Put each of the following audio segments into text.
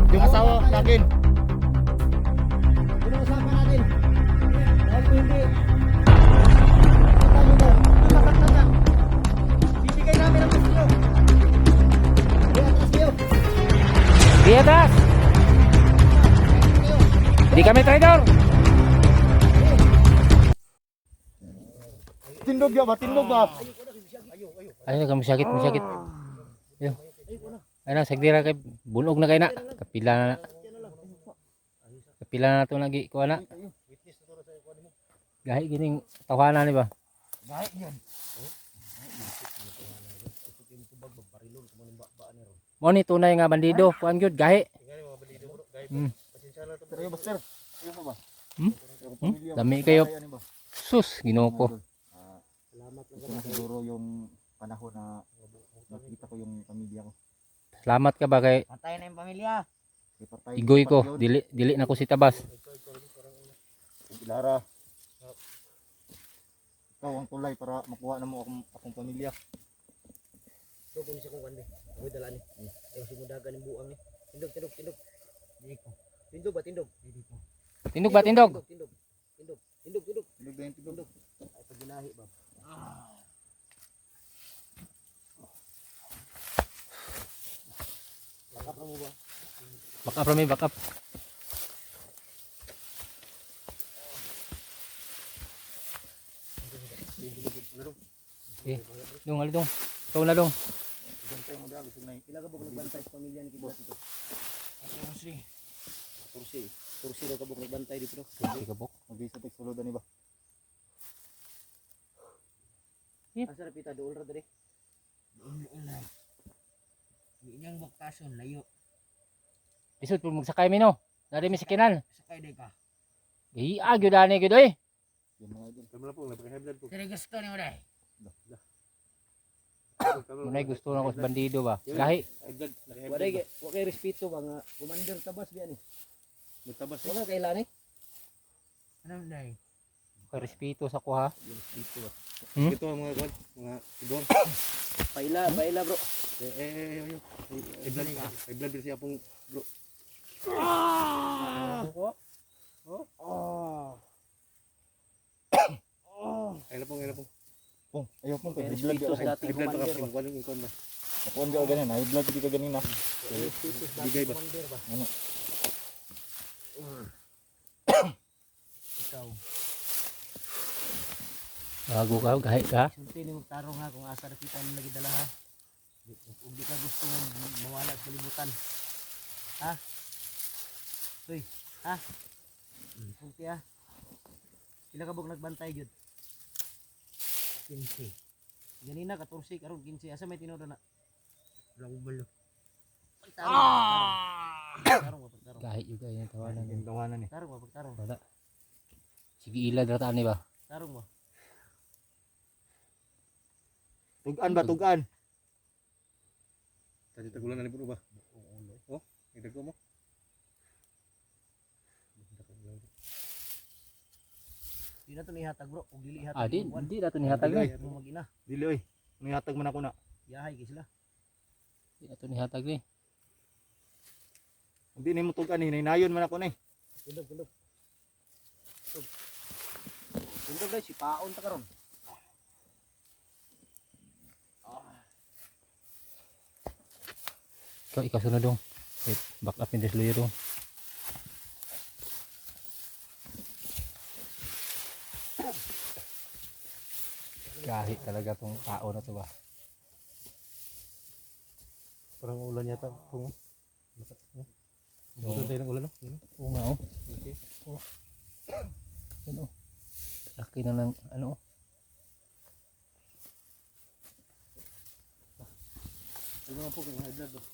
Yung asawa natin. Pinag-usapan natin. Dahil hindi. Kita nyo daw. Nasaktan na. Bibigay namin ang gusto nyo. Di atras kayo. Di atas! Di kami traidor! Tindog ya ba? Tindog ba? Ayun na kami sakit, masakit. Ayun. Ayun na, sagdira kay bunog na kayo na. Kapila na na. Kapila na ito lagi. Kuha na. Gahi gining tawanan ni ba? Baik yun. Mo ni tunay nga bandido. Kuan gyud gahi. Seryo ba sir? Seryo ba? Dami kayo. Sus, Ginoo ko. Ito na siguro yung panahon na nakita ko yung pamilya ko. Salamat ka ba kay Patay na yung pamilya. Ipatay igoy ko. Dili na ko si tabas. Lara. Ikaw ang tulay para makuha na mo akong pamilya. So kung isa kong kande. Ako'y dala ni. Ayaw sumudagan ng buang ni. Tindog. Tindog ba tindog? Tindog ba tindog? Tindog. Tindog ba yung tindog? Ay paginahi ba? Bakap mo ba? Back up Rami, back up. Dong, ali dong. Ikaw na dong. Pila ka bukod nagbantay sa pamilya ni Kibos dito? 14 daw ka bukod nagbantay dito. Sige bok. Mag-isa tek suludan iba. Asa ra pita dool ra diri? Ulay. Inyang baktasyon layo. Isod po magsakay mi no. Dari mi sakinan. Sakay day ka. Agyo dani gyud oy. Yung mga idol. Tama na po, napaka-high blood po. Diri gusto ni mo day. Munay gusto na ko sa bandido ba. Gahi. High blood, naka-high Wa blood. wa kay respeto ba nga commander tabas biya ni. Magtabas Wa ka kailan ni? Ano day? Kay respeto sa ko ha. Respeto ba? Ito ang mga kwan, mga sigor. Paila bro. High blood, high blood din siya pong bro. Ayun na pong. Pong, ayaw pong Kay high blood respeto ka. sa dating High blood commander pa ba? kasi yung kwan na. Nakuhan ka ganyan, high blood di ka ganina. Kay respeto sa Bigay dating ba? commander ba? Ano? Ikaw. Bago ka gahi ka. Sulti ni magtarong ha kung asa ra kita mo lagi dala ha. Ug di ka gusto mawala sa kalibutan. Ha? Uy, ha? Sulti ha. Pila ka bug nagbantay gyud? 15. Ganina 14 karon 15. Asa may tinuod na? Wala ko balo. Tarong ba pagtarong? Gahi yung gahi yung tawanan. Yung tawanan eh. Tarong ba pagtarong? Wala. Sige ilad rataan ni ba. Tarong ba? Tugan ba, tugan? Kasi tagulan na ni bro ba? Oh, idago mo. Di na to nihatag bro. Ug dili hatag. Di na to nihatag ni. Ano magina? Dili oy. Nihatag man ako na. Yahay kay sila. Di na to nihatag ni. Hindi na mo tugan ni, nayon man ako ni. Tundog. Tundog dai si paon ta karon. Ikaw sunod dong. Back up in this luyo dong. Gahi talaga tong tao na to ba. Parang ulan yata. Pong. Ito tayo ng ulan no? Oo nga oh. Oh. Ano? Laki na ng ano. Ano nga po kung high blood oh.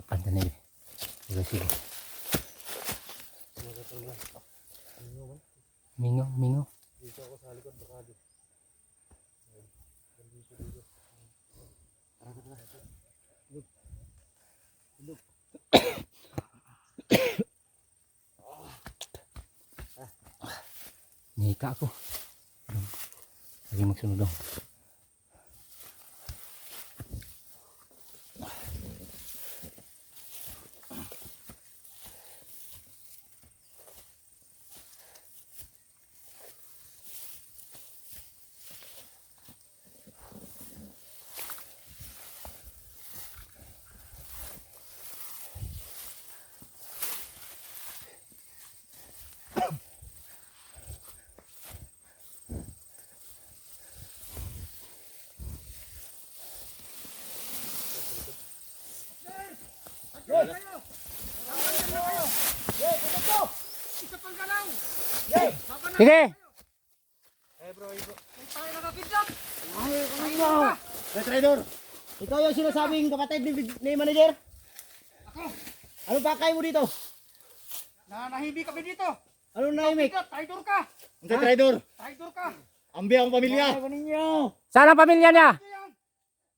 Kanta nila. Sige. Mingo. Dito ako sa likod baka Kita ako. Lagi magsunod daw. Sige. Traidor! Ikaw yung sinasabing kapatid ni manager? Ako! Anong pakay mo dito? Nahimik kami dito! Anong naimik? Traidor ka! Hindi, traidor! Traidor ka! Ambi ang pamilya! Ano ninyo? Saan ang pamilya niya?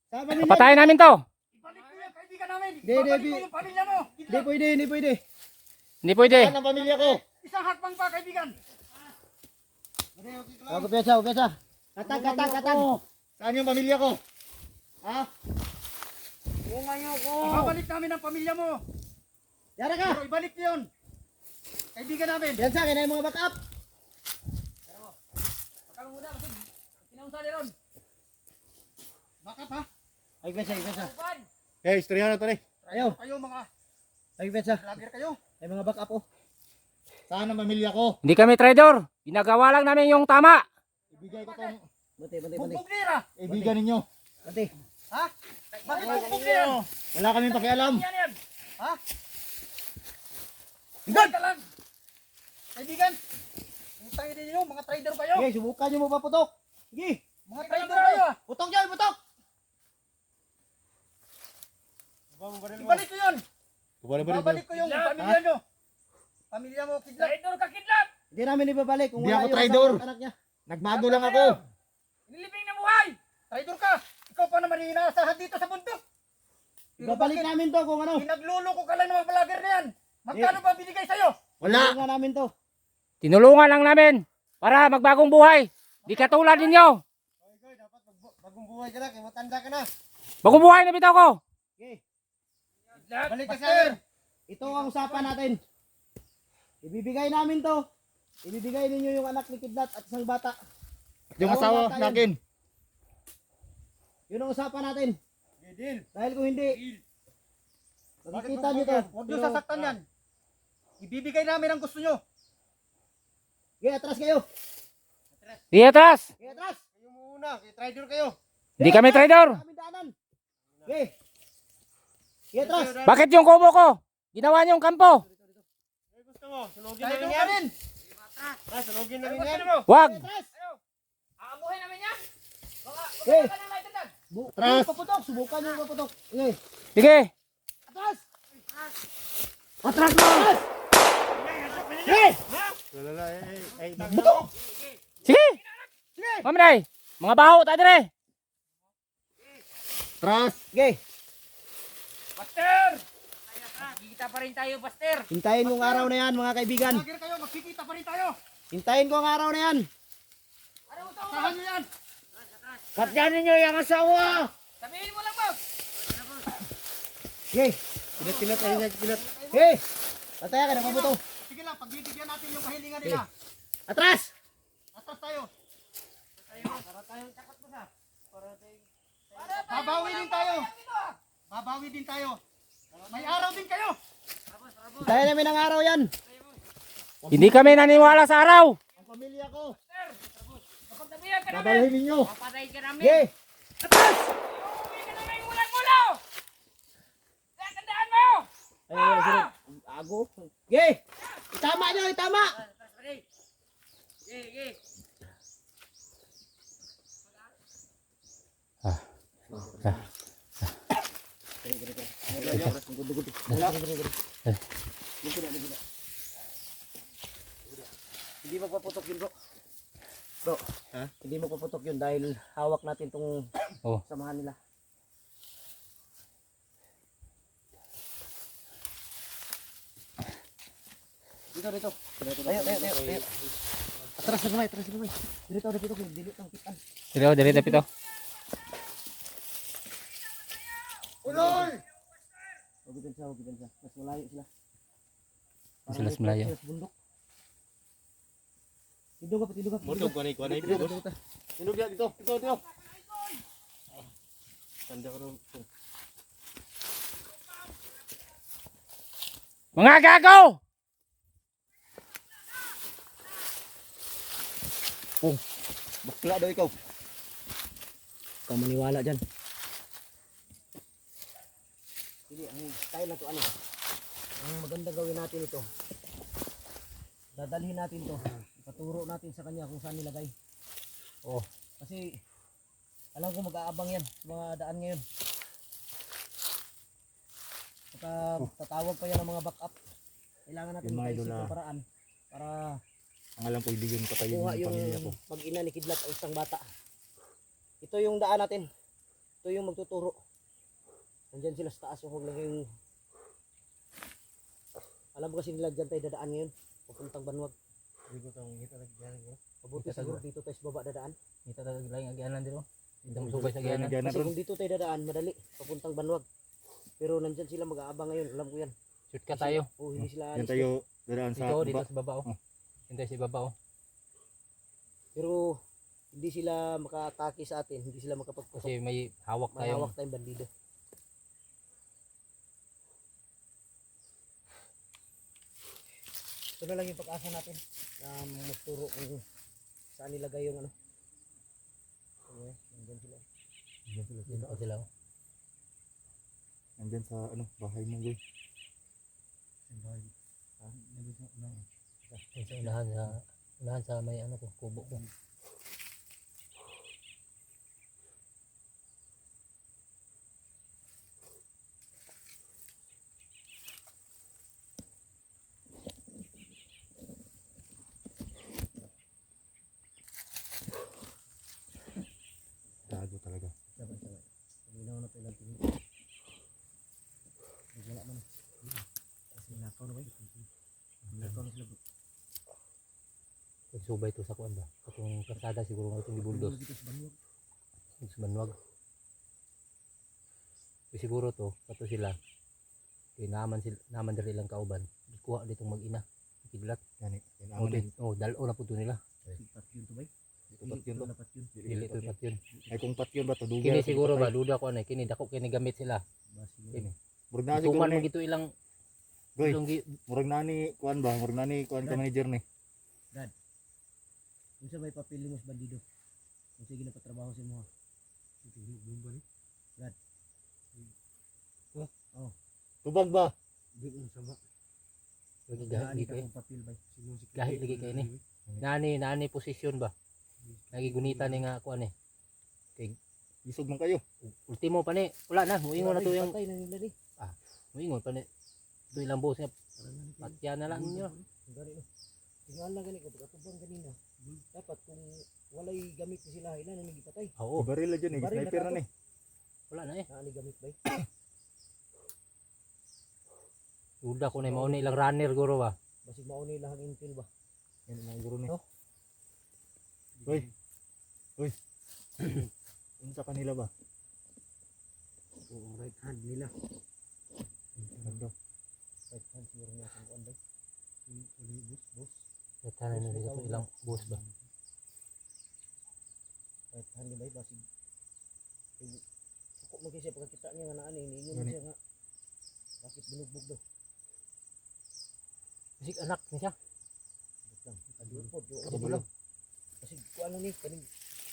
Sa pamilya! Patayin namin to. Ibalik mo yung kaibigan namin! Di, Ibalik di, mo yung pamilya mo! Hindi pwede, hindi pwede. Hindi pwede. Saan ang pamilya ko? Isang hakbang pa kaibigan! Upesa. Katag. Saan yung pamilya ko? Ha? Ibabalik namin ang pamilya mo! Yara ka! Pero ibalik niyo yun! Kaibigan namin! Yan sa akin ay mga backup. Baka muna kasi pinaunsa niya ron! Bakit ha? Ay, upesa. Eh, istorya na to eh. Ayaw. Kayo mga Ay, upesa. vlogger kayo! Ay, mga backup oh. Saan ang pamilya ko? Hindi kami traidor. Ginagawa lang namin yung tama. Ibigay ko tong... Bante. Bugbog nira! Ibigan ninyo. Bante. Ha? Bakit bugbog nira? Wala kaming pakialam. Yan! Ha? Hinggan ka lang! Kaibigan! Putang ina niyo, mga trader kayo! Sige, subukan nyo mo pa putok. Sige. Mga trader kayo! Putok dyan, putok. Ibalik ko yun! Babalik ko yung pamilya nyo! Pamilya mo, kidlat! Trader ka, kidlat! Hindi namin ibabalik. Kung Hindi wala ako yung traidor. asawa ng anak niya. Nagbago lang ako. Nilibing na buhay! Trader ka! Ikaw pa naman inaasahan dito sa bundok! Ibabalik namin to kung ano. Pinagluloko ka lang ng mga vlogger na yan! Magkano ba binigay sa'yo? Wala. Wala. Nga namin to. Tinulungan lang namin para magbagong buhay. Di katulad ninyo. Dapat bagong buhay ka na. Kaya matanda ka na. Bagong buhay na bitaw ko. Okay. Balik ka Master, sir! ito ang usapan natin. Ibibigay namin to. Ibibigay ninyo yung anak ni Kidlat at isang bata. Yung Dalawang asawa bata yun. natin. Yun ang usapan natin. Deal! Dahil kung hindi, makikita nyo to. Huwag nyo sasaktan yan! Ibibigay namin ang gusto nyo! Okay, atras kayo. Di atras. Okay, atras. Kayo muna. Okay, trader kayo. Hindi kami traidor. Kami daanan. Okay. Okay, atras. Bakit yung kubo ko? Ginawa niyong kampo. Gusto mo, sunugin Trader ka din! Sunugin Ano gusto mo? Wag. Atras. Aamuhin namin yan! Baka Okay. ka ng lighter dad! Atras. Paputok. Subukan nyo paputok. Okay. Sige. Atras. Atras mo. Atras. Okay. Wala, Butok. Sige. Maminay. Mga baho ta dire. Atras. Okay. Buster! Magkikita pa rin tayo, Buster! Hintayin ko ang araw na yan, mga kaibigan. Vlogger kayo, magkikita pa rin tayo! Hintayin ko ang araw na yan. Ano mo ito? Sahan nyo yan! Katyanin nyo yung asawa. Sabihin mo lang, Bob! Okay. Pinat. Okay. Tataya ka na mabuto. Sige lang, pagbibigyan natin yung kahilingan nila. Atras. Atas tayo. Para tayong takot mo sa. Babawi din tayo. Babawi din tayo. May araw din kayo. Hintayin namin ang araw yan. Hindi kami naniwala sa araw. Ang pamilya ko. Kapag nabiyan ka namin, Dadalhin ninyo. papatay ka namin. Okay. Atras. Uuwi ka namin mulang-mulo. Tatandaan mo. Ay, sunod. Ago. Okay. Itama nyo, itama. Hindi magpaputok yun, bro. Bro, Ha? hindi magpaputok yun dahil hawak natin tong Oh. samahan nila. Dito. Tayo. Atras na gamay, atras na gamay. Dito dito ko, dili tang kitan. Dili dapit to. Huwag sa. Mas malayo sila. Mas sila malayo. Sa bundok. Tidog ka. Murtog kuanay boss. Tindog ya dito. Tanda ko ron. Mga gago! Bakla daw ikaw. Ikaw maniwala dyan. Sige, ang style na to ano. Ang maganda gawin natin ito. Dadalhin natin to. Ipaturo natin sa kanya kung saan nilagay. Oh. Kasi alam ko mag-aabang yan sa mga daan ngayon. Saka tatawag pa yan ng mga backup. Kailangan natin Yung mga makaisip idol ng na- paraan para Ang alam ko hindi yun patayin kuha yung yung pamilya ko. pag-ina ni Kidlat o isang bata. Ito yung daan natin. Ito yung magtuturo. Nandyan sila sa taas. Huwag lang yung... Alam mo kasi nila dyan tayo dadaan ngayon. Papuntang Banwag. Mabuti siguro dito tayo sa baba dadaan. Kita talaga laing agyanan dito. Indang subay sa agyanan. Kasi kung dito tayo dadaan, madali. Papuntang Banwag. Pero nandyan sila mag-aabang ngayon. Alam ko yan. Shoot ka tayo. Oh, hindi sila Yan alis. tayo dadaan sa Dito baba. sa baba oh. Hintay si baba oh. Pero hindi sila maka-atake sa atin. Hindi sila makapagpusok. Kasi may hawak May tayong hawak tayong bandido. Ito na lang yung pag-asa natin na magturo kung saan nilagay yung ano. Okay, nandyan sila. dito sila oh. Andyan sa ano, bahay mo guys. Yung sa unahan sa may ano ko, kubo ko. Gago talaga. Sabay. Paminaw na ito ilang tingin. Wala man. Kasi nakaw na ba? Nakaw na sila bro. Nagsubay to sa kuan ba? Katong kasada siguro nga itong gibuldos. Dito sa Banwag. Sa Banwag. Siguro to, kato sila. Kaya naman dali lang kauban. Kuha ditong mag-ina. Kidlat. Yan aman din. Oh, dalo na po to nila. Pat yun to ba? Ito pat yun to. Pat yun. Dili to pat yun. Ay kung pat yun ba to duga. Kini siguro ba duda ko ano kini dako kini gamit sila. Kini. Murag na siguro Tuman ni. mo gito ilang Goy, ilang murag na ni kuan ba? Murag na ni kuan ka manager ni. Kung sa may papel mo sa bandido. Kung sige na patrabaho si mo. Tubag ba? lagi Gahan gahi ka kay kung papel ba? gahi lagi kay ni. Nani posisyon ba? Lagi gunita ni nga kuan eh. Isog man kayo. Ultimo pa ni. Wala na, muingon na to yung Patay na nila ni. muingon pa ni. Ito ilang boss niya. Patya na lang ninyo. Gani no. Tingala gani ko pagkatubang ganina. Dapat kung walay gamit ni sila ila na gipatay. Oo, Baril na dyan eh. Baril na Sniper na to. ni. wala na eh. Naani gamit ba? Duda ko na mao ni ilang runner guro ba. Basig mauni lang ang intel ba? Yan mga guro ni. No? Hoy. Ano sa kanila ba? Oo, right hand nila. Nagdo. Right hand siguro niya kung kuan ba? Boss. Tatanan na dito ilang boss ba. Right hand ni ba? Basig. Suko mo kasi pagkakita niya nga naani, niingon Gani. siya nga. Bakit binugbog daw? Bisig anak ni siya. Wait lang. Kadulpod. Kabulo. Kasi kung ano ni, kaning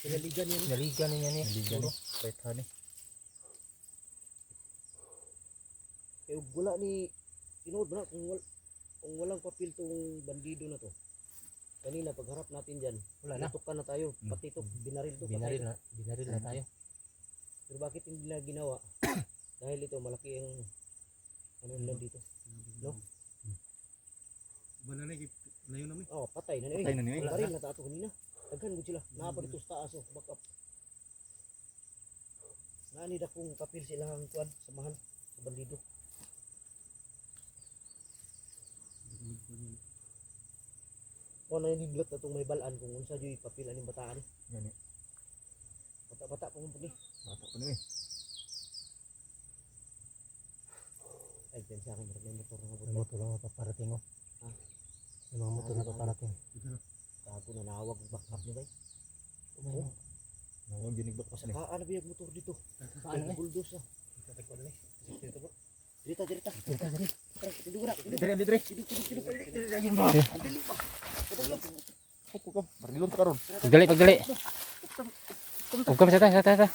pinaligan niya ni. Naligan niya ni. Naligan. Siguro. Right hand eh. Kaya wala ni, tinood ba na, kung walang papel tong bandido na to. Kanina pagharap natin dyan, Wala na. tutukan na tayo, pati to, binaril to. patay Binaril na tayo. Pero bakit hindi nila ginawa? Dahil ito, malaki ang ano nila dito. No? Wala na yun namin. Oh, patay na Patay na niya eh. Wala Baril na tato kanina. Daghan mo sila. Napa dito sa taas, oh, back up. Naanid akong papel sila ang kuan, samahan sa bandido. Kung ano yung liblot na itong may balaan kung unsa dyan ipapilan yung bataan eh. Gani. Bata-bata pa mo ni. Bata pa ni. Ay, dyan sa akin, may motor na May mabutay. motor lang paparating oh. Ah. May mga motor na paparating. Gago na nawag back up ni bay. Oh. Nang ginigbak pa ni. Saka ano ba yung motor dito? Saan eh? Bulldoze ah. Dirita, dirita. Tiduk na. Dire dire. Ko ko. Marilon ta karon. Pagdali. Huwag ka sa taas.